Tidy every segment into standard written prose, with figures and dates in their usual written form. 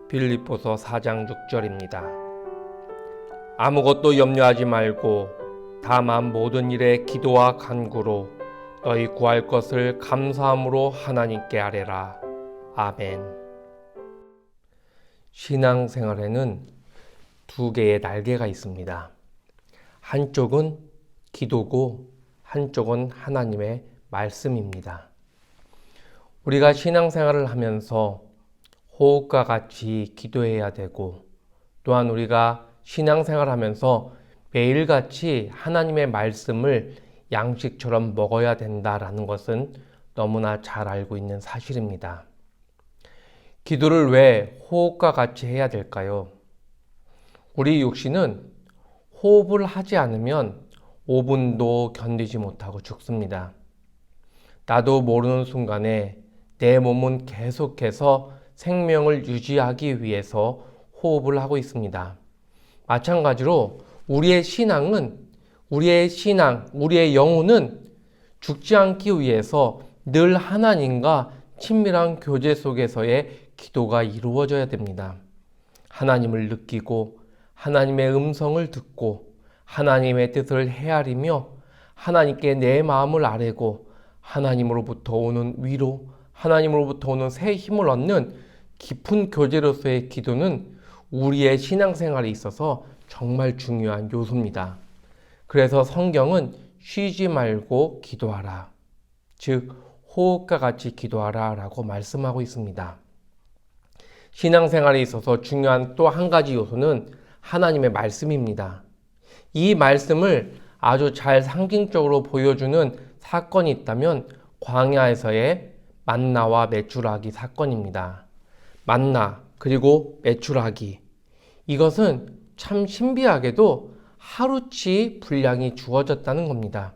빌립보서 4장 6절입니다. 아무것도 염려하지 말고 다만 모든 일에 기도와 간구로 너희 구할 것을 감사함으로 하나님께 아뢰라. 아멘. 신앙생활에는 두 개의 날개가 있습니다. 한쪽은 기도고 한쪽은 하나님의 말씀입니다. 우리가 신앙생활을 하면서 호흡과 같이 기도해야 되고, 또한 우리가 신앙생활을 하면서 매일같이 하나님의 말씀을 양식처럼 먹어야 된다라는 것은 너무나 잘 알고 있는 사실입니다. 기도를 왜 호흡과 같이 해야 될까요? 우리 육신은 호흡을 하지 않으면 5분도 견디지 못하고 죽습니다. 나도 모르는 순간에 내 몸은 계속해서 생명을 유지하기 위해서 호흡을 하고 있습니다. 마찬가지로 우리의 영혼은 죽지 않기 위해서 늘 하나님과 친밀한 교제 속에서의 기도가 이루어져야 됩니다. 하나님을 느끼고 하나님의 음성을 듣고 하나님의 뜻을 헤아리며 하나님께 내 마음을 아뢰고 하나님으로부터 오는 위로, 하나님으로부터 오는 새 힘을 얻는 깊은 교제로서의 기도는 우리의 신앙생활에 있어서 정말 중요한 요소입니다. 그래서 성경은 쉬지 말고 기도하라, 즉 호흡과 같이 기도하라 라고 말씀하고 있습니다. 신앙생활에 있어서 중요한 또 한 가지 요소는 하나님의 말씀입니다. 이 말씀을 아주 잘 상징적으로 보여주는 사건이 있다면 광야에서의 만나와 메추라기 사건입니다. 만나 그리고 메추라기, 이것은 참 신비하게도 하루치 분량이 주어졌다는 겁니다.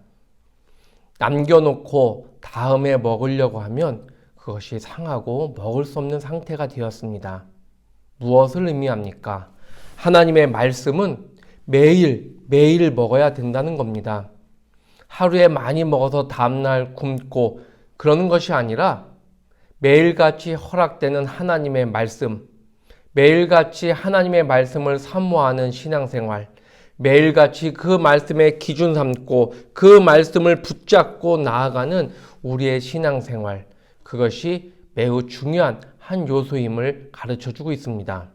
남겨놓고 다음에 먹으려고 하면 그것이 상하고 먹을 수 없는 상태가 되었습니다. 무엇을 의미합니까? 하나님의 말씀은 매일 먹어야 된다는 겁니다. 하루에 많이 먹어서 다음날 굶고 그러는 것이 아니라 매일같이 허락되는 하나님의 말씀, 매일같이 하나님의 말씀을 사모하는 신앙생활, 매일같이 그 말씀의 기준 삼고 그 말씀을 붙잡고 나아가는 우리의 신앙생활, 그것이 매우 중요한 한 요소임을 가르쳐주고 있습니다.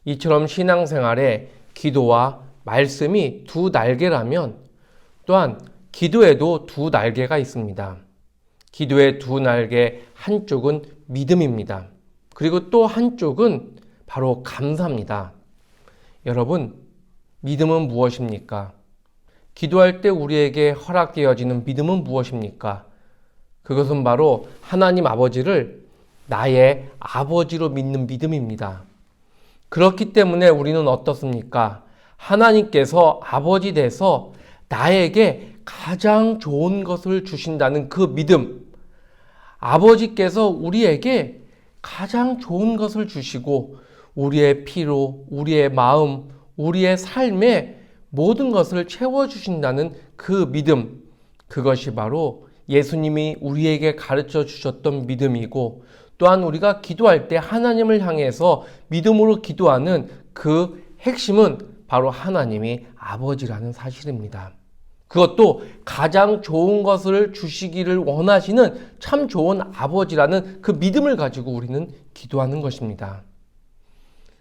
이처럼 신앙생활에 기도와 말씀이 두 날개라면 또한 기도에도 두 날개가 있습니다. 기도의 두 날개, 한쪽은 믿음입니다. 그리고 또 한쪽은 바로 감사입니다. 여러분, 믿음은 무엇입니까? 기도할 때 우리에게 허락되어지는 믿음은 무엇입니까? 그것은 바로 하나님 아버지를 나의 아버지로 믿는 믿음입니다. 그렇기 때문에 우리는 어떻습니까? 하나님께서 아버지 돼서 나에게 가장 좋은 것을 주신다는 그 믿음, 아버지께서 우리에게 가장 좋은 것을 주시고 우리의 피로, 우리의 마음, 우리의 삶에 모든 것을 채워주신다는 그 믿음, 그것이 바로 예수님이 우리에게 가르쳐 주셨던 믿음이고, 또한 우리가 기도할 때 하나님을 향해서 믿음으로 기도하는 그 핵심은 바로 하나님이 아버지라는 사실입니다. 그것도 가장 좋은 것을 주시기를 원하시는 참 좋은 아버지라는 그 믿음을 가지고 우리는 기도하는 것입니다.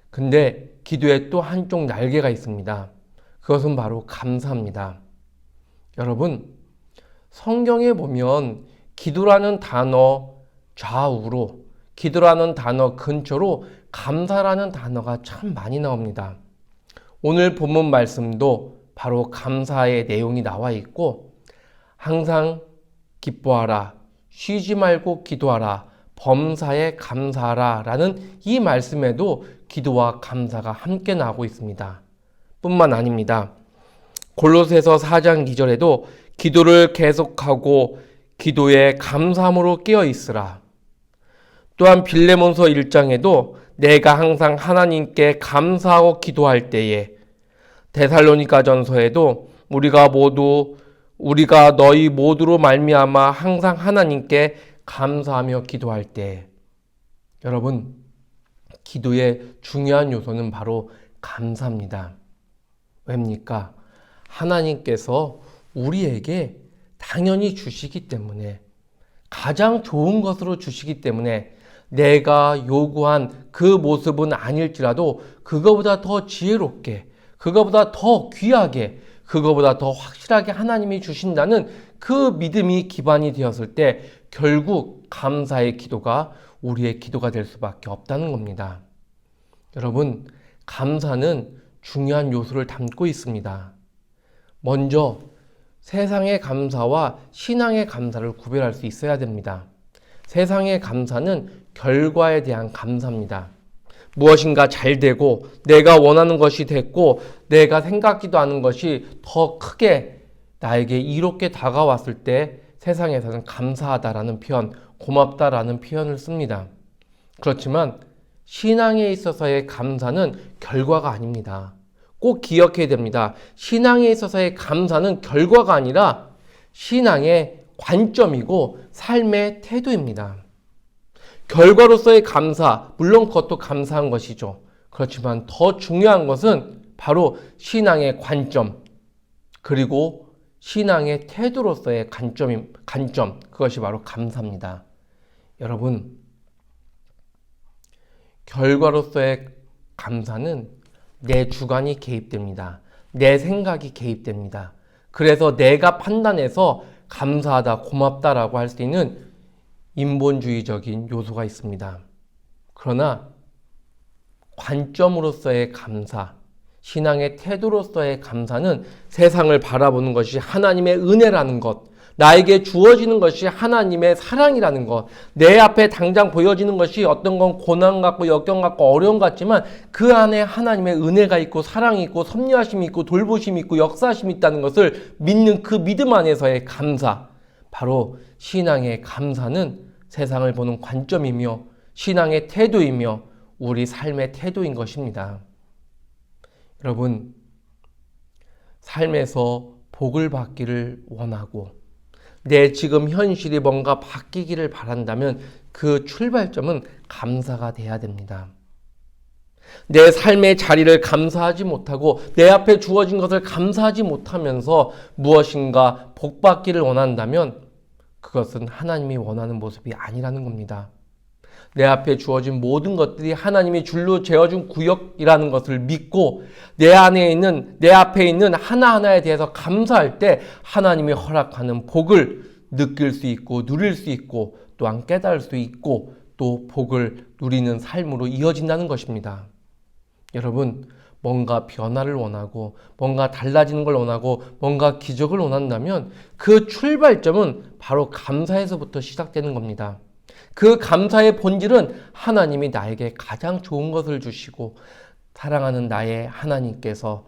근데 기도에 또 한쪽 날개가 있습니다. 그것은 바로 감사입니다. 여러분, 성경에 보면 기도라는 단어 좌우로, 기도라는 단어 근처로 감사라는 단어가 참 많이 나옵니다. 오늘 본문 말씀도 바로 감사의 내용이 나와 있고, 항상 기뻐하라, 쉬지 말고 기도하라, 범사에 감사하라 라는 이 말씀에도 기도와 감사가 함께 나오고 있습니다. 뿐만 아닙니다. 골로새서 4장 2절에도 기도를 계속하고 기도에 감사함으로 깨어 있으라. 또한 빌레몬서 1장에도 내가 항상 하나님께 감사하고 기도할 때에, 데살로니가전서에도 우리가 너희 모두로 말미암아 항상 하나님께 감사하며 기도할 때, 여러분, 기도의 중요한 요소는 바로 감사입니다. 왜입니까? 하나님께서 우리에게 당연히 주시기 때문에, 가장 좋은 것으로 주시기 때문에 내가 요구한 그 모습은 아닐지라도 그거보다 더 지혜롭게, 그거보다 더 귀하게, 그거보다 더 확실하게 하나님이 주신다는 그 믿음이 기반이 되었을 때 결국 감사의 기도가 우리의 기도가 될 수밖에 없다는 겁니다. 여러분, 감사는 중요한 요소를 담고 있습니다. 먼저 세상의 감사와 신앙의 감사를 구별할 수 있어야 됩니다. 세상의 감사는 결과에 대한 감사입니다. 무엇인가 잘 되고 내가 원하는 것이 됐고 내가 생각지도 않은 것이 더 크게 나에게 이롭게 다가왔을 때 세상에서는 감사하다라는 표현, 고맙다라는 표현을 씁니다. 그렇지만 신앙에 있어서의 감사는 결과가 아닙니다. 꼭 기억해야 됩니다. 신앙에 있어서의 감사는 결과가 아니라 신앙의 관점이고 삶의 태도입니다. 결과로서의 감사, 물론 그것도 감사한 것이죠. 그렇지만 더 중요한 것은 바로 신앙의 관점, 그리고 신앙의 태도로서의 관점, 그것이 바로 감사입니다. 여러분, 결과로서의 감사는 내 주관이 개입됩니다. 내 생각이 개입됩니다. 그래서 내가 판단해서 감사하다, 고맙다라고 할 수 있는 인본주의적인 요소가 있습니다. 그러나 관점으로서의 감사, 신앙의 태도로서의 감사는 세상을 바라보는 것이 하나님의 은혜라는 것, 나에게 주어지는 것이 하나님의 사랑이라는 것, 내 앞에 당장 보여지는 것이 어떤 건 고난 같고 역경 같고 어려움 같지만 그 안에 하나님의 은혜가 있고 사랑이 있고 섭리하심이 있고 돌보심이 있고 역사하심이 있다는 것을 믿는 그 믿음 안에서의 감사, 바로 신앙의 감사는 세상을 보는 관점이며 신앙의 태도이며 우리 삶의 태도인 것입니다. 여러분, 삶에서 복을 받기를 원하고 내 지금 현실이 뭔가 바뀌기를 바란다면 그 출발점은 감사가 돼야 됩니다. 내 삶의 자리를 감사하지 못하고 내 앞에 주어진 것을 감사하지 못하면서 무엇인가 복받기를 원한다면 그것은 하나님이 원하는 모습이 아니라는 겁니다. 내 앞에 주어진 모든 것들이 하나님이 줄로 재어준 구역이라는 것을 믿고 내 앞에 있는 하나하나에 대해서 감사할 때 하나님이 허락하는 복을 느낄 수 있고 누릴 수 있고 또한 깨달을 수 있고 또 복을 누리는 삶으로 이어진다는 것입니다. 여러분, 뭔가 변화를 원하고 뭔가 달라지는 걸 원하고 뭔가 기적을 원한다면 그 출발점은 바로 감사에서부터 시작되는 겁니다. 그 감사의 본질은 하나님이 나에게 가장 좋은 것을 주시고 사랑하는 나의 하나님께서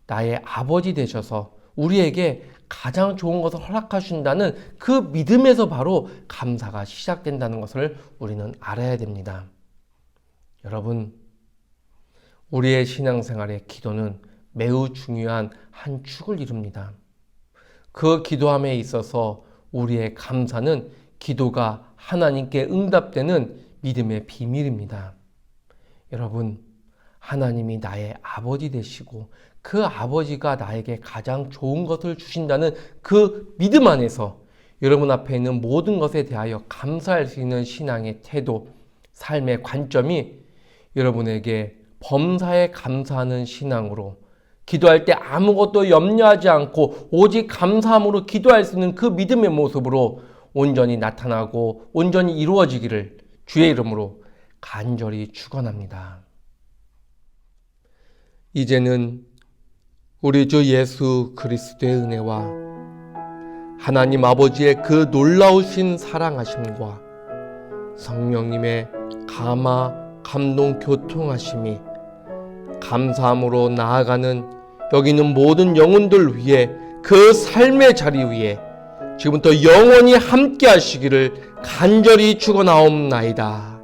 나의 아버지 되셔서 우리에게 가장 좋은 것을 허락하신다는 그 믿음에서 바로 감사가 시작된다는 것을 우리는 알아야 됩니다. 여러분, 우리의 신앙생활의 기도는 매우 중요한 한 축을 이룹니다. 그 기도함에 있어서 우리의 감사는 기도가 하나님께 응답되는 믿음의 비밀입니다. 여러분, 하나님이 나의 아버지 되시고 그 아버지가 나에게 가장 좋은 것을 주신다는 그 믿음 안에서 여러분 앞에 있는 모든 것에 대하여 감사할 수 있는 신앙의 태도, 삶의 관점이 여러분에게 범사에 감사하는 신앙으로 기도할 때 아무것도 염려하지 않고 오직 감사함으로 기도할 수 있는 그 믿음의 모습으로 온전히 나타나고 온전히 이루어지기를 주의 이름으로 간절히 축원합니다. 이제는 우리 주 예수 그리스도의 은혜와 하나님 아버지의 그 놀라우신 사랑하심과 성령님의 감화, 감동, 교통하심이 감사함으로 나아가는 여기 있는 모든 영혼들 위해 그 삶의 자리 위에 지금부터 영원히 함께 하시기를 간절히 축원하옵나이다.